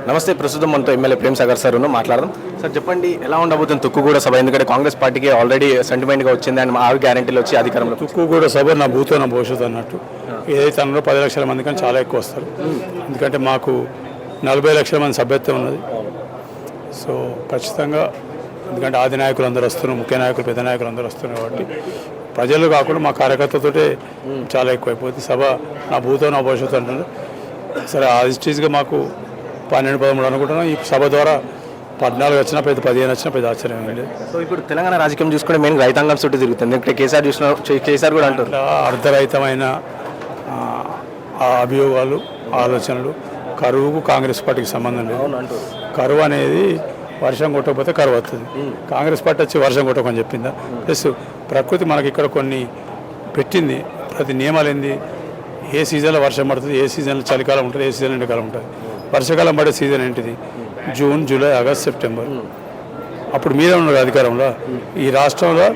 నమస్తే. ప్రస్తుతం మనతో ఎమ్మెల్యే ప్రేమ్ సాగర్ సార్ మాట్లాడదాం. సార్ చెప్పండి, ఎలా ఉండబోతుంది తుక్కుగూడ సభ? ఎందుకంటే కాంగ్రెస్ పార్టీకి ఆల్రెడీ సెంటిమెంట్గా వచ్చింది అండ్ 6 గ్యారెంటీలు వచ్చి అధికారంలో. తుక్కుగూడ సభ నా భూతో నా భవిష్యత్తు అన్నట్టు. ఏదైతే అందులో 10 లక్షల మంది కానీ చాలా ఎక్కువ వస్తారు. ఎందుకంటే మాకు 40 లక్షల మంది సభ్యత్వం ఉన్నది. సో ఖచ్చితంగా, ఎందుకంటే ఆది నాయకులు అందరూ వస్తున్నారు, ముఖ్య నాయకులు పెద్ద నాయకులు అందరూ వస్తున్నారు కాబట్టి ప్రజలు కాకుండా మా కార్యకర్తలతోటే చాలా ఎక్కువైపోతుంది. సభ నా భూతో నా భవిష్యత్తు అంటున్నారు. సరే, ఆదిస్టీజ్గా మాకు 12-13 అనుకుంటున్నాం. ఈ సభ ద్వారా 14 వచ్చినా పెద్ద 15 వచ్చినా పెద్ద ఆశ్చర్యం లేదు. సో ఇప్పుడు తెలంగాణ రాజకీయం చూసుకుంటే మెయిన్ రైతాంగం చుట్టూ తిరుగుతుంది. ఎందుకంటే కేసీఆర్ కూడా అంటారు అర్ధరహితమైన అభియోగాలు, ఆలోచనలు. కరువుకు కాంగ్రెస్ పార్టీకి సంబంధం లేదు. కరువు అనేది వర్షం కొట్టకపోతే కరువు వస్తుంది. కాంగ్రెస్ పార్టీ వచ్చి వర్షం కొట్టకని చెప్పిందా? ప్లస్ ప్రకృతి మనకి ఇక్కడ కొన్ని పెట్టింది. ప్రతి నియమాలు ఏంది? ఏ సీజన్లో వర్షం పడుతుంది, ఏ సీజన్లో చలికాలం ఉంటుంది, ఏ సీజన్లో ఎండాకాలం ఉంటుంది. వర్షాకాలం పడే సీజన్ ఏంటిది? June, July, August, September. అప్పుడు మీరే ఉన్నారు అధికారంలో. ఈ రాష్ట్రంలో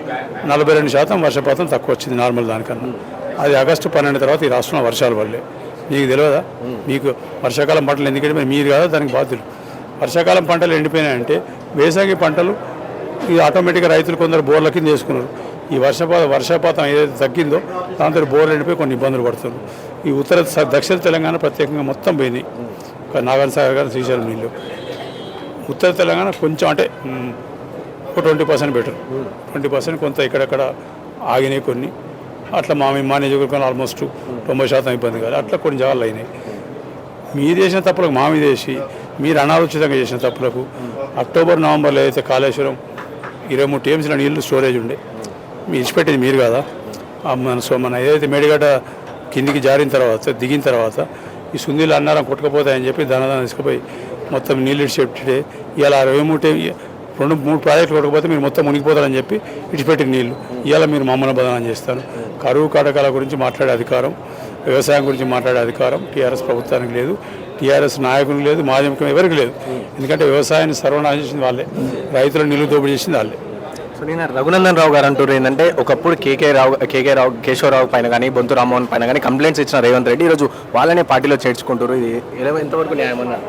42% వర్షపాతం తక్కువ వచ్చింది నార్మల్ దానికన్నా. అది ఆగస్టు 12 తర్వాత ఈ రాష్ట్రంలో వర్షాలు పడలే. మీకు తెలియదా? మీకు వర్షాకాలం పంటలు ఎందుకంటే మరి మీరు కాదా దానికి బాధ్యులు. వర్షాకాలం పంటలు ఎండిపోయినాయంటే వేసంగి పంటలు ఇది ఆటోమేటిక్గా రైతులు కొందరు బోర్ల కింద చేసుకున్నారు. ఈ వర్షపాతం ఏదైతే తగ్గిందో దాంతో బోర్లు ఎండిపోయి కొన్ని ఇబ్బందులు పడుతున్నారు. ఈ దక్షిణ తెలంగాణ ప్రత్యేకంగా మొత్తం పోయినాయి. నాగార్జున సాగర్ గారు శ్రీశైలం నీళ్ళు. ఉత్తర తెలంగాణ కొంచెం అంటే ఒక 20% బెటర్. 20% కొంత ఇక్కడక్కడ ఆగినాయి కొన్ని. అట్లా మా నియోజకవర్గంలో ఆల్మోస్ట్ 90% ఇబ్బంది కాదు. అట్లా కొన్ని జాగాలు అయినాయి. మీరు చేసిన తప్పులకు మా మీద వేసి మీరు అనాలోచితంగా చేసిన తప్పులకు అక్టోబర్, నవంబర్లో అయితే కాళేశ్వరం 23 టీఎంసీల నీళ్లు స్టోరేజ్ ఉండే. మీరు ఇచ్చిపెట్టేది మీరు కదా. మన ఏదైతే మేడిగడ్డ కిందికి దిగిన తర్వాత ఈ సుందీలు అన్నారం కొట్టుకుపోతాయని చెప్పి దాని తీసుకుపోయి మొత్తం నీళ్ళు ఇడిచిపెట్టే ఇవాళ 23 ప్రాజెక్టులు కొట్టకపోతే మీరు మొత్తం మునిగిపోతారని చెప్పి ఇడిచిపెట్టిన నీళ్ళు ఇవాళ మీరు మమ్మల్ని బదనాం చేస్తారు. కరువు కాటకాల గురించి మాట్లాడే అధికారం, వ్యవసాయం గురించి మాట్లాడే అధికారం టీఆర్ఎస్ ప్రభుత్వానికి లేదు, టీఆర్ఎస్ నాయకునికి లేదు, మాజీ ముఖ్యమంత్రి ఎవరికి లేదు. ఎందుకంటే వ్యవసాయాన్ని సర్వనాశనం చేసింది వాళ్ళే, రైతులను నిలువ దోపిడీ చేసింది వాళ్ళే. సో నేను రఘునందన్ రావు గారు అంటారు ఏంటంటే, ఒకప్పుడు కేశవరావు పైన కానీ బొంతు రామ్మోహన్ పైన కానీ కంప్లైంట్స్ ఇచ్చిన రేవంత్ రెడ్డి ఈరోజు వాళ్ళనే పార్టీలో చేర్చుకుంటారు. ఇది ఎంతవరకు న్యాయమన్నా?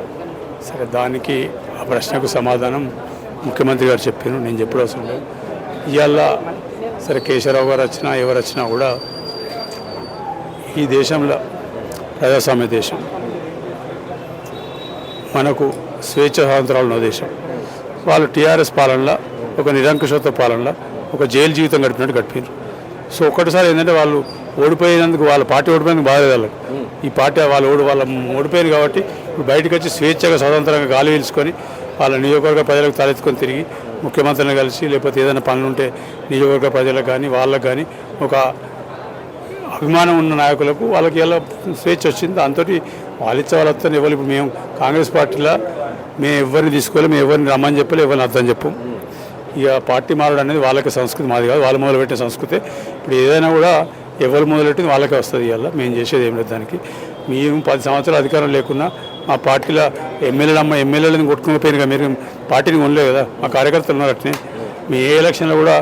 సరే, దానికి ఆ ప్రశ్నకు సమాధానం ముఖ్యమంత్రి గారు చెప్పారు, నేను చెప్పడం అవసరం లేదు. ఇవాళ సరే కేశవరావు గారు వచ్చినా ఎవరు వచ్చినా కూడా ఈ దేశంలో ప్రజాస్వామ్య దేశం, మనకు స్వేచ్ఛ స్వాతంత్రాలు ఉన్న దేశం. వాళ్ళు టీఆర్ఎస్ పాలనలో ఒక నిరంకుశత్వ పాలనలో ఒక జైలు జీవితం గడిపినట్టు గడిపారు. సో ఒక్కటిసారి ఏంటంటే వాళ్ళు ఓడిపోయినందుకు, వాళ్ళ పార్టీ ఓడిపోయినందుకు బాధ వాళ్ళకి. ఈ పార్టీ వాళ్ళ ఓడిపోయారు కాబట్టి ఇప్పుడు బయటకు వచ్చి స్వేచ్ఛగా స్వతంత్రంగా గాలి పీల్చుకొని వాళ్ళ నియోజకవర్గ ప్రజలకు తలెత్తుకొని తిరిగి ముఖ్యమంత్రిని కలిసి లేకపోతే ఏదైనా పనులు ఉంటే నియోజకవర్గ ప్రజలకు కానీ వాళ్ళకు కానీ ఒక అభిమానం ఉన్న నాయకులకు వాళ్ళకి ఎలా స్వేచ్ఛ వచ్చింది. దాంతో వాళ్ళు ఇచ్చే వాళ్ళు వస్తాను. ఎవరు ఇప్పుడు మేము కాంగ్రెస్ పార్టీలో మేము ఎవరిని తీసుకోవాలి, మేము ఎవరిని రమ్మని చెప్పాలి, ఎవరిని అర్థం చెప్పు. ఇక పార్టీ మారడం అనేది వాళ్ళకి సంస్కృతి, మాది కాదు. వాళ్ళు మొదలుపెట్టిన సంస్కృతి. ఇప్పుడు ఏదైనా కూడా ఎవరు మొదలెట్టింది వాళ్ళకే వస్తుంది. ఇవాళ మేము చేసేది ఏం లేదు దానికి. మేము 10 సంవత్సరాలు అధికారం లేకున్నా మా పార్టీలో ఎమ్మెల్యేలను కొట్టుకుని పోయిన కదా, మీరు పార్టీని కొనలేదు కదా. మా కార్యకర్తలు ఉన్నారు అట్నే. మీ ఏ ఎలక్షన్లో కూడా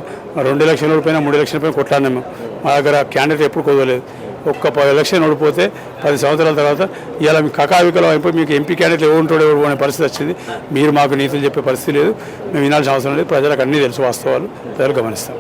2 ఎలక్షన్లు ఓడిపోయినా 3 ఎలక్షన్ల పైన కొట్లాడినాము. మా దగ్గర క్యాండిడేట్ ఎప్పుడు కుదరలేదు. ఒక్క 10 ఎలక్షన్ ఓడిపోతే 10 సంవత్సరాల తర్వాత ఇలా మీ కకావికలం అయిపోయి మీకు ఎంపీ క్యాండిడేట్లు ఎవరు అనే పరిస్థితి వచ్చింది. మీరు మాకు నీతులు చెప్పే పరిస్థితి లేదు. మేము వినాల్సిన అవసరం లేదు. ప్రజలకు అన్నీ తెలుసు, వాస్తవాలు ప్రజలు గమనిస్తాం.